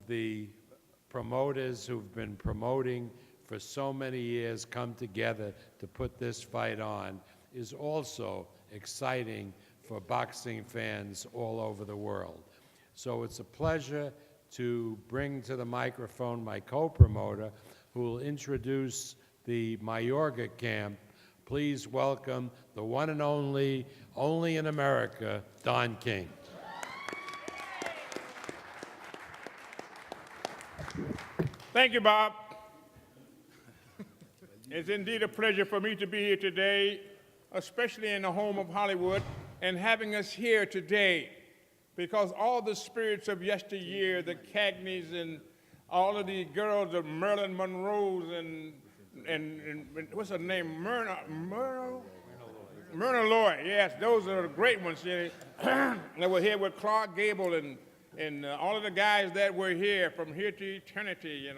the promoters who've been promoting for so many years come together to put this fight on is also exciting for boxing fans all over the world. So it's a pleasure to bring to the microphone my co-promoter, who will introduce the Mayorga camp. Please welcome the one and only in America, Don King. Thank you, Bob. It's indeed a pleasure for me to be here today, especially in the home of Hollywood, and having us here today, because all the spirits of yesteryear, the Cagneys and all of the girls, the Marilyn Monroes and what's her name, Myrna Loy, yes, those are the great ones. That were here with Clark Gable and all of the guys that were here from here to eternity,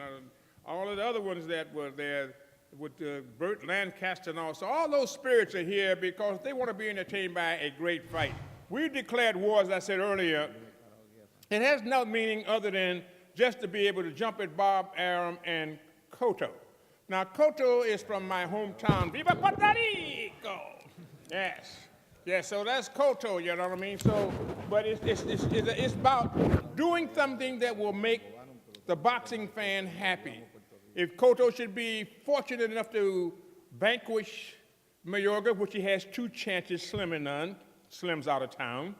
all of the other ones that were there with Burt Lancaster and all. So all those spirits are here because they want to be entertained by a great fight. We declared war, as I said earlier. It has no meaning other than just to be able to jump at Bob, Arum, and Cotto. Now, Cotto is from my hometown. Viva Puerto Rico! Yes. Yes, so that's Cotto, you know what I mean? So, but it's about doing something that will make the boxing fan happy. If Cotto should be fortunate enough to vanquish Mayorga, which he has 2 chances, slim and none, Slim's out of town,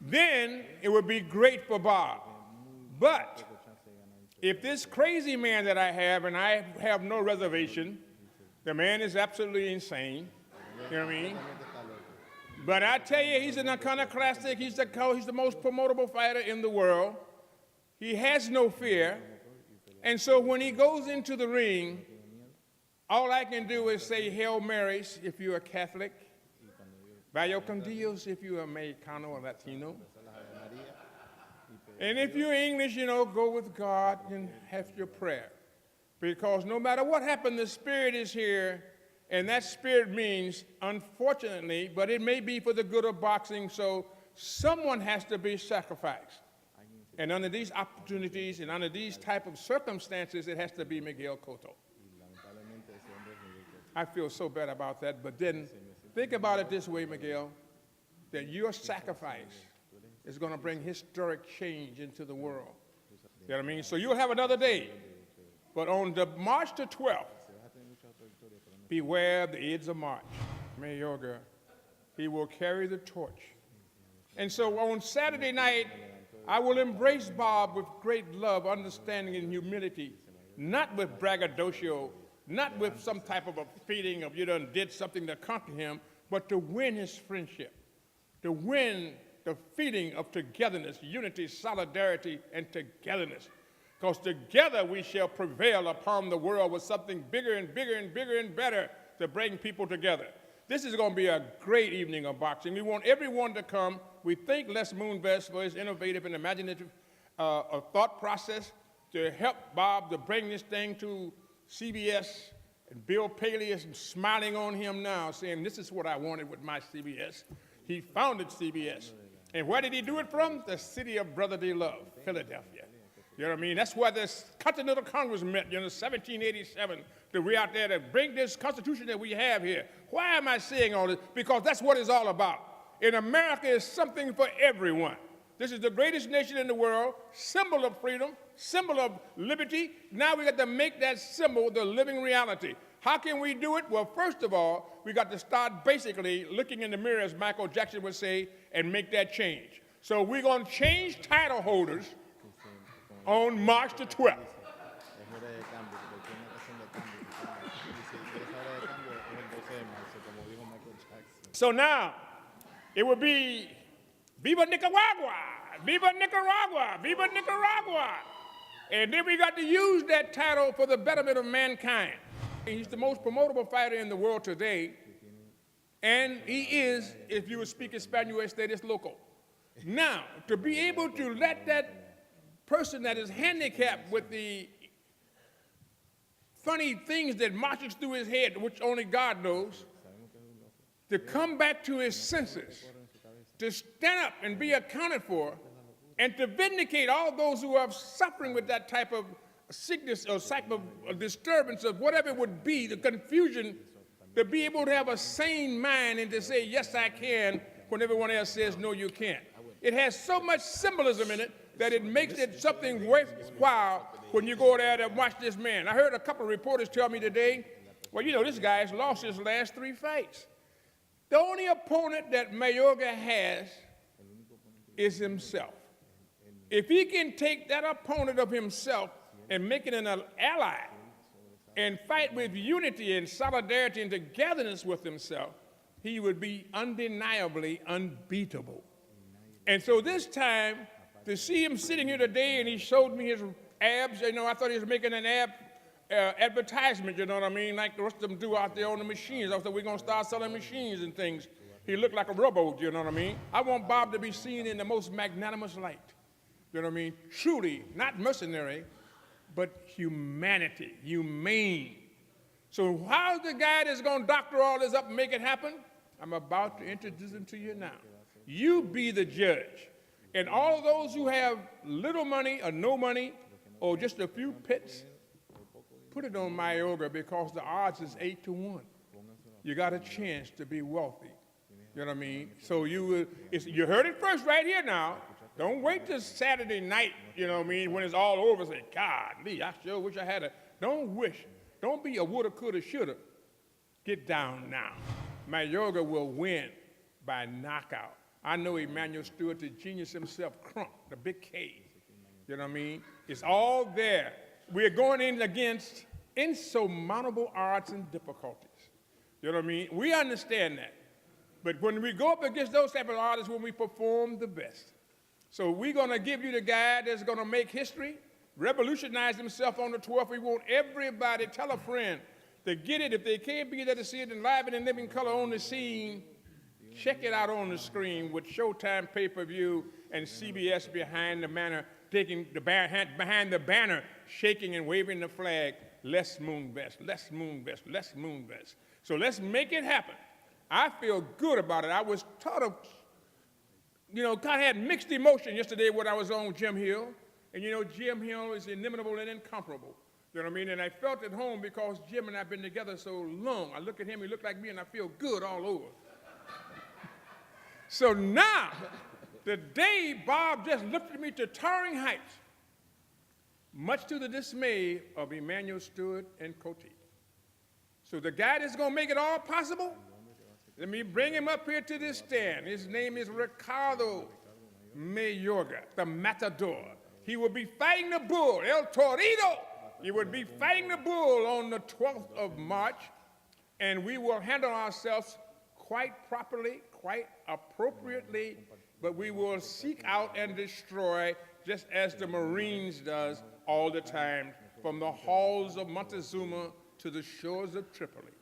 then it would be great for Bob. But if this crazy man that I have, and I have no reservation, the man is absolutely insane, you know what I mean? But I tell you, he's an iconoclastic, he's the most promotable fighter in the world. He has no fear. And so when he goes into the ring, all I can do is say Hail Marys if you're a Catholic, Vaya con Dios if you're a Mexicano or Latino. And if you're English, go with God and have your prayer. Because no matter what happened, the Spirit is here, and that Spirit means, unfortunately, but it may be for the good of boxing, so someone has to be sacrificed. And under these opportunities and under these type of circumstances, it has to be Miguel Cotto. I feel so bad about that, but then think about it this way, Miguel, that your sacrifice is going to bring historic change into the world. You know what I mean? So you'll have another day. But on the March the 12th, beware the Ides of March. Mayorga, he will carry the torch. And so on Saturday night, I will embrace Bob with great love, understanding, and humility, not with braggadocio, not with some type of a feeling of you done did something to conquer him, but to win his friendship, to win the feeling of togetherness, unity, solidarity, and togetherness. Because together we shall prevail upon the world with something bigger and bigger and bigger and better to bring people together. This is going to be a great evening of boxing. We want everyone to come. We thank Les Moonves for his innovative and imaginative thought process to help Bob to bring this thing to CBS. And Bill Paley is smiling on him now, saying, this is what I wanted with my CBS. He founded CBS. And where did he do it from? The city of brotherly love, Philadelphia. You know what I mean? That's where this Continental Congress met, 1787, to be out there to bring this Constitution that we have here. Why am I saying all this? Because that's what it's all about. In America, is something for everyone. This is the greatest nation in the world, symbol of freedom, symbol of liberty. Now we got to make that symbol the living reality. How can we do it? Well, first of all, we got to start basically looking in the mirror, as Michael Jackson would say, and make that change. So we're going to change title holders on March the 12th. So now, it will be Viva Nicaragua, Viva Nicaragua, Viva Nicaragua. And then we got to use that title for the betterment of mankind. He's the most promotable fighter in the world today. And he is, if you would speak Espanol, status local. Now, to be able to let that person that is handicapped with the funny things that marches through his head, which only God knows, to come back to his senses, to stand up and be accounted for, and to vindicate all those who are suffering with that type of sickness or type of disturbance of whatever it would be, the confusion, to be able to have a sane mind and to say, yes, I can, when everyone else says, no, you can't. It has so much symbolism in it that it makes it something worthwhile when you go there and watch this man. I heard a couple of reporters tell me today, well, you know, this guy's lost his last 3 fights. The only opponent that Mayorga has is himself. If he can take that opponent of himself and make it an ally and fight with unity and solidarity and togetherness with himself, he would be undeniably unbeatable. And so this time, to see him sitting here today and he showed me his abs, you know, I thought he was making an advertisement, you know what I mean, like the rest of them do out there on the machines. I thought we're going to start selling machines and things. He looked like a rowboat, you know what I mean? I want Bob to be seen in the most magnanimous light, you know what I mean? Truly, not mercenary, but humanity, humane. So how's the guy that's going to doctor all this up and make it happen? I'm about to introduce him to you now. You be the judge. And all those who have little money or no money or just a few pits, put it on Mayorga because the odds is 8-1. You got a chance to be wealthy. You know what I mean? So you heard it first right here now. Don't wait till Saturday night, you know what I mean, when it's all over, say, God, Lee, I sure wish I had a, don't be a woulda, coulda, shoulda. Get down now. Mayorga will win by knockout. I know Emmanuel Stewart, the genius himself, Crump, the big K. You know what I mean? It's all there. We're going in against insurmountable odds and difficulties. You know what I mean? We understand that. But when we go up against those type of odds, when we perform the best. So we're going to give you the guy that's going to make history, revolutionize himself on the 12th. We want everybody, tell a friend, to get it. If they can't be there to see it in live and in living color on the scene, check it out on the screen with Showtime pay-per-view and CBS behind the banner, behind the banner, shaking and waving the flag, less Moonvest, less Moonvest, less Moonvest. So let's make it happen. I feel good about it. I was taught of, you know, kind of had mixed emotion yesterday when I was on Jim Hill. And you know, Jim Hill is inimitable and incomparable. You know what I mean? And I felt at home because Jim and I have been together so long. I look at him, he looked like me, and I feel good all over. So now, the day Bob just lifted me to towering heights, much to the dismay of Emmanuel Stewart and Cotto. So the guy that's going to make it all possible, let me bring him up here to this stand. His name is Ricardo Mayorga, the Matador. He will be fighting the bull, El Torito. He would be fighting the bull on the 12th of March, and we will handle ourselves quite properly, quite appropriately, but we will seek out and destroy just as the Marines does all the time, from the halls of Montezuma to the shores of Tripoli.